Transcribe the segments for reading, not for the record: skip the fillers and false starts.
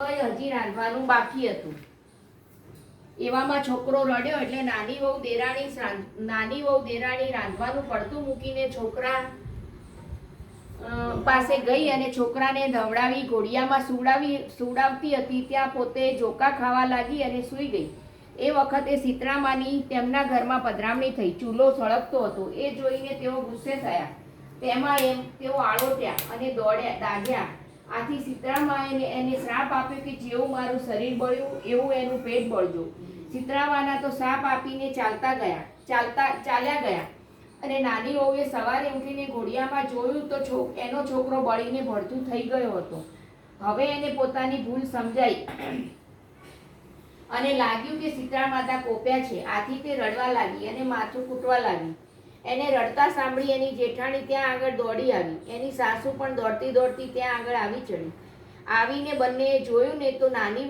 હજી રાંધવાનું બાકી હતું. એવામાં છોકરો રડ્યો એટલે નાની વહુ દેરાણી રાંધવાનું પડતું મૂકીને છોકરા પાસે ગઈ અને છોકરાને ધવડાવી ઘોડિયામાં સુડાવતી હતી. ત્યાં પોતે જોકા ખાવા લાગી અને સૂઈ ગઈ. એ વખતે સીતરામાની તેમના ઘરમાં પધરામણી થઈ. ચૂલો સળગતો હતો. એ જોઈને તેઓ ગુસ્સે થયા. તેમાં તેઓ આળોટ્યા અને દાગ્યા. આથી સીતરામાએ એને શ્રાપ આપ્યો કે જેવું મારું શરીર બળ્યું એવું એનું પેટ બળજો. સીતરામાના તો શ્રાપ આપીને ચાલ્યા ગયા. અને નાની વહુએ સવારે ઉઠીને ઘોડિયામાં જોયું તો એનો છોકરો બળીને ભડથું થઈ ગયો હતો. હવે એને પોતાની ભૂલ સમજાઈ અને લાગ્યું કે સીતરામાતા કોપ્યા છે. આથી તે રડવા લાગી અને માથું કૂટવા લાગી. એને રડતા સાંભળી એની જેઠાણી ત્યાં આગળ દોડી આવી. એની સાસુ પણ દોડતી દોડતી ત્યાં આગળ આવી ચડી. આવીને બંનેએ જોયું ને તો નાની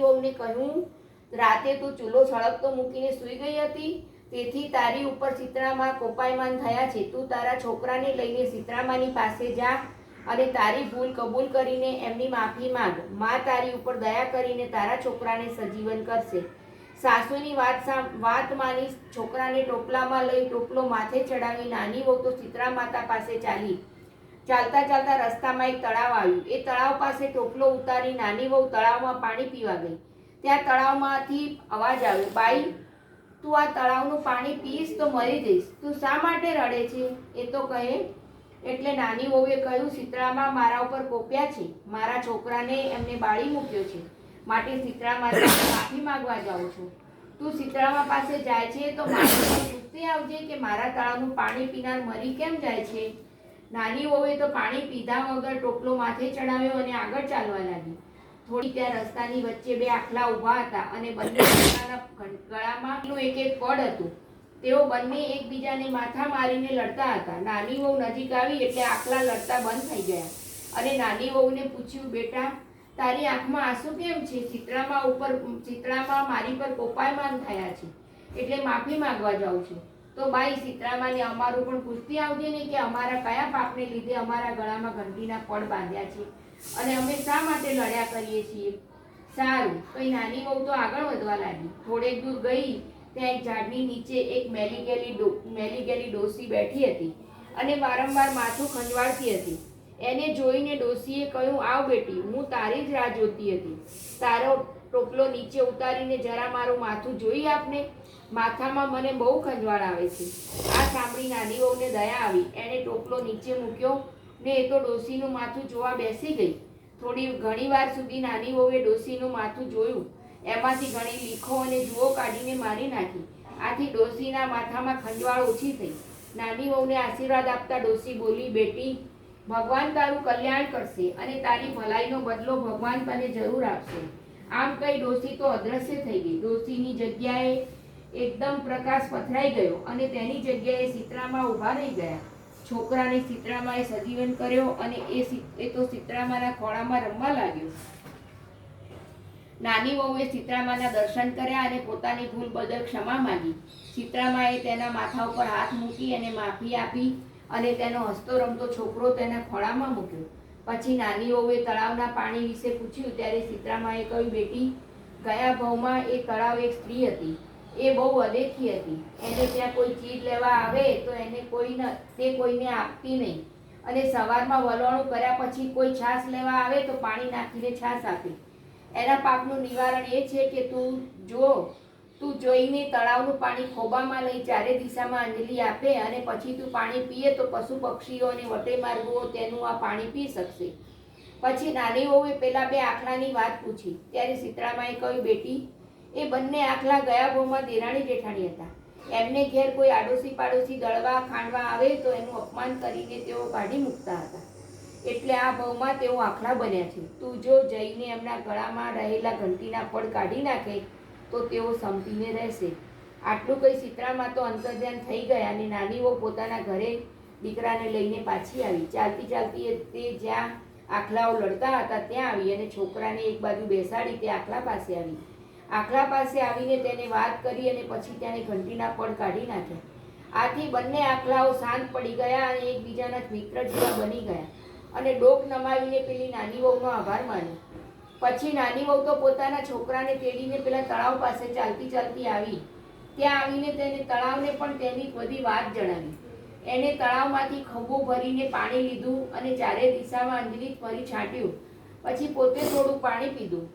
વહુને કહ્યું, રાતે તું ચૂલો સળગતો મૂકીને સૂઈ ગઈ હતી, તેથી તારી ઉપર સીતરામા કોપાયમાન થયા છે. તું તારા છોકરાને લઈને સીતરામાની પાસે જા અને તારી ભૂલ કબૂલ કરીને એમની માફી માંગ. મા તારી ઉપર દયા કરીને તારા છોકરાને સજીવન કરશે. સાસુની વાત માની છોકરાને ટોપલામાં લઈ ટોપલો માથે ચડાવી નાની વહુ તો સીતરામાતા પાસે ચાલી. ચાલતા ચાલતા રસ્તામાં એક તળાવ આવ્યું. એ તળાવ પાસે ટોપલો ઉતારી નાની વહુ તળાવમાં પાણી પીવા ગઈ. ત્યાં તળાવમાંથી અવાજ આવ્યો, બાઈ, તું આ તળાવનું પાણી પીશ તો મરી જઈશ. તું શા માટે રડે છે એ તો કહે. એટલે નાની વહુએ કહ્યું, સીતરામા મારા ઉપર કોપ્યા છે. મારા છોકરાને એમને બાળી મૂક્યો છે, માટે સીતરામાને માફી માંગવા જાઉં છું. તું સીતરામા પાસે જાય છે તો મારી પૂછતી આવજે કે મારા તળાવનું પાણી પીનાર મરી કેમ જાય છે. નાની વહુએ તો પાણી પીધા વગર ટોપલો માથે ચડાવ્યો અને આગળ ચાલવા લાગી. થોડી ત્યાં રસ્તાની વચ્ચે બે આખલા ઊભા હતા અને બંને ગળામાં એક એક પડ હતું. તેઓ બંને એકબીજાને માથા મારીને લડતા હતા. નાની વહુ નજીક આવી એટલે આખલા લડતા બંધ થઈ ગયા અને નાની વહુને પૂછ્યું, બેટા, તારી આંખમાં આંસુ કેમ છે? સીતરામા મારી પર કોપાયમાન થયા છે એટલે માફી માંગવા જાઉં છું. તો બાઈ, સીતરામાને અમારું પણ પૂછતી આવજે ને કે અમારા કયા પાપને લીધે અમારા ગળામાં ઘંટીના પડ બાંધ્યા છે અને અમે શા માટે લડ્યા કરીએ છીએ. સારું, કઈ નાની વહુ તો આગળ વધવા લાગી. થોડેક દૂર ગઈ ત્યાં એક ઝાડની નીચે એક મેલી ગયેલી ડોસી બેઠી હતી અને વારંવાર માથું ખંજવાળતી હતી. એને જોઈને ડોસીએ કહ્યું, આવ બેટી, હું તારી જ રાહ જોતી હતી. તારો ટોપલો નીચે ઉતારીને જરા મારું માથું જોઈ આપને. માથામાં મને બહુ ખંજવાળ આવે છે. આ સાંભળી નાની વહુને દયા આવી. એણે ટોપલો નીચે મૂક્યો ને એ તો ડોસીનું માથું જોવા બેસી ગઈ. ઘણી વાર સુધી નાની વહુએ ડોસીનું માથું જોયું. એમાંથી ઘણી લીખો અને જુઓ કાઢીને મારી નાખી. આથી ડોસીના માથામાં ખંજવાળ ઓછી થઈ. નાની વહુને આશીર્વાદ આપતા ડોસી બોલી, બેટી, ભગવાન તારું કલ્યાણ કરશે અને તારી ભલાઈનો બદલો ભગવાન તને જરૂર આપશે. આમ કઈ ડોસી તો અદ્રશ્ય થઈ ગઈ. ડોસીની જગ્યાએ એકદમ પ્રકાશ પથરાઈ ગયો અને તેની જગ્યાએ સીતરામા ઊભા રહી ગયા. છોકરાને સીતરામાએ સજીવન કર્યો અને એ તો સીતરામાના ખોળામાં રમવા લાગ્યો. નાની વહુએ સીતરામાના દર્શન કર્યા અને પોતાની ભૂલ બદલ ક્ષમા માંગી. સીતરામાએ તેના માથા ઉપર હાથ મૂકી અને માફી આપી અને તેનો હસતો રમતો છોકરો તેના ખોળામાં મૂક્યો. પછી નાની વહુએ તળાવના પાણી વિશે પૂછ્યું ત્યારે સીતરામાએ કહ્યું, બેટી, ગયા ભવમાં એ તળાવ એક સ્ત્રી હતી. એ બહુ અદેખી હતી. એને ત્યાં કોઈ ચીજ લેવા આવે તો તે કોઈને આપતી નહીં અને સવારમાં વલોણું કર્યા પછી કોઈ છાશ લેવા આવે તો પાણી નાખીને છાશ આપે. એના પાપનું નિવારણ એ છે કે તું જોઈને તળાવનું પાણી ખોબામાં લઈ ચારે દિશામાં અંજલિ આપે અને પછી તું પાણી પીએ તો પશુ પક્ષીઓ અને વટે માર્ગો તેનું આ પાણી પી શકશે. પછી નાની વહુએ પેલા બે આખલાની વાત પૂછી ત્યારે સીતરામાએ કહ્યું, બેટી, એ બંને આખલા ગયા ભવમાં દેરાણી જેઠાણી હતા. એમને ઘેર કોઈ આડોશી પાડોશી દળવા ખાંડવા આવે તો એનું અપમાન કરીને તેઓ કાઢી મૂકતા હતા. એટલે આ ભવમાં તેઓ આખલા બન્યા છે. તું જો જઈને એમના ગળામાં રહેલા ઘંટીના પડ કાઢી નાખે તો તેઓ સંપીને રહેશે. આટલું કહી સીતરામા તો અંતર્ધ્યાન થઈ ગયા અને નાની વહુ પોતાના ઘરે દીકરાને લઈને પાછી આવી. ચાલતી ચાલતી તે જ્યાં આખલાઓ લડતા હતા ત્યાં આવી અને છોકરાને એક બાજુ બેસાડી તે આખલા પાસે આવી. આખલા પાસે આવીને તેને વાત કરી અને પછી તેને ઘંટીના પડ કાઢી નાખ્યા. આથી બંને આખલાઓ શાંત પડી ગયા અને એકબીજાના મિત્ર જેવા બની ગયા અને ડોક નમાવીને પેલી નાની વહુનો આભાર માન્યો. પછી નાની વહુ તો પોતાના છોકરાને તેડીને પેલા તળાવ પાસે ચાલતી ચાલતી આવી. ત્યાં આવીને તેને તળાવને પણ તેની બધી વાત જણાવી. એને તળાવમાંથી ખભો ભરીને પાણી લીધું અને ચારે દિશામાં અંજલિ ફરી છાંટ્યું. પછી પોતે થોડું પાણી પીધું.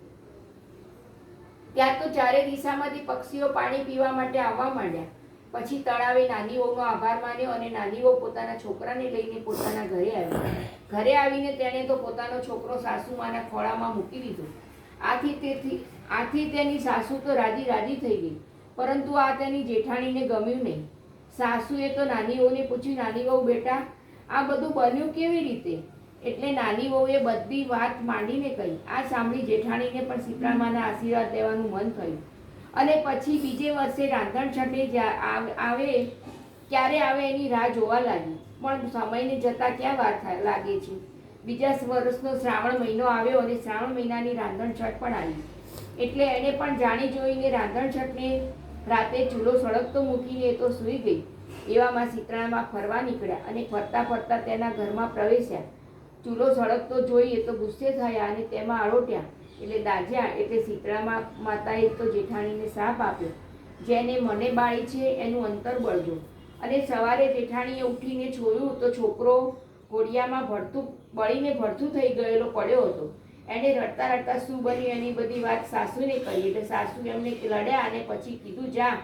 ત્યાં તો ચારે દિશામાંથી પક્ષીઓ પાણી પીવા માટે આવવા માંડ્યા. પછી તળાવે નાની વહુનો આભાર માન્યો અને નાની વહુ પોતાના છોકરાને લઈને પોતાના ઘરે આવી. ઘરે આવીને તેણે તો પોતાનો છોકરો સાસુમાના ખોળામાં મૂકી દીધો. આથી તેની સાસુ તો રાજી રાજી થઈ ગઈ, પરંતુ આ તેની જેઠાણીને ગમ્યું નહીં. સાસુએ તો નાની વહુને પૂછ્યું, નાની વહુ બેટા, આ બધું બન્યું કેવી રીતે? એટલે નાની વહુએ બધી વાત માંડીને કહી. આ સાંભળી જેઠાણીને પણ શીતળામાના આશીર્વાદ લેવાનું મન થયું અને પછી બીજે વર્ષે રાંધણ છઠે આવે ક્યારે આવે એની રાહ જોવા લાગી. પણ સમયને જતાં ક્યાં વાર લાગે છે. બીજા વર્ષનો શ્રાવણ મહિનો આવ્યો અને શ્રાવણ મહિનાની રાંધણ છઠ પણ આવી. એટલે એણે પણ જાણી જોઈને રાંધણ છઠને રાતે ચૂલો સળગતો મૂકીને એ તો સૂઈ ગઈ. એવામાં શીતળામાં ફરવા નીકળ્યા અને ફરતા ફરતા તેના ઘરમાં પ્રવેશ્યા. ચૂલો સળગતો જોઈ એ તો ગુસ્સે થયા અને તેમાં આળોટ્યા એટલે દાઝ્યા. એટલે શીતળામાં માતાએ તો જેઠાણીને શાપ આપ્યો, જેને મને બાળી છે એનું અંતર બળજો. અને સવારે જેઠાણીએ ઉઠીને જોયું તો છોકરો ઘોડિયામાં બળીને ભડથું થઈ ગયેલો પડ્યો હતો. એણે રડતા રડતા શું બન્યું એની બધી વાત સાસુને કરી. એટલે સાસુ એમને લડ્યા અને પછી કીધું, જા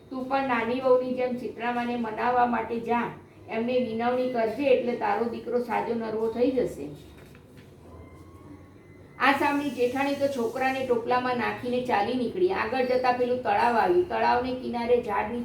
તું પણ નાની વહુની જેમ શીતળામાને મનાવવા માટે જા, એમને વિનવણી કરજે એટલે તારો દીકરો સાજો નરવો થઈ જશે. આ સાંભળી જેઠાણી તો છોકરાને ટોપલામાં નાખીને ચાલી નીકળી. આગળ જતા પેલું તળાવ આવ્યું. તળાવને કિનારે ઝાડ નીચે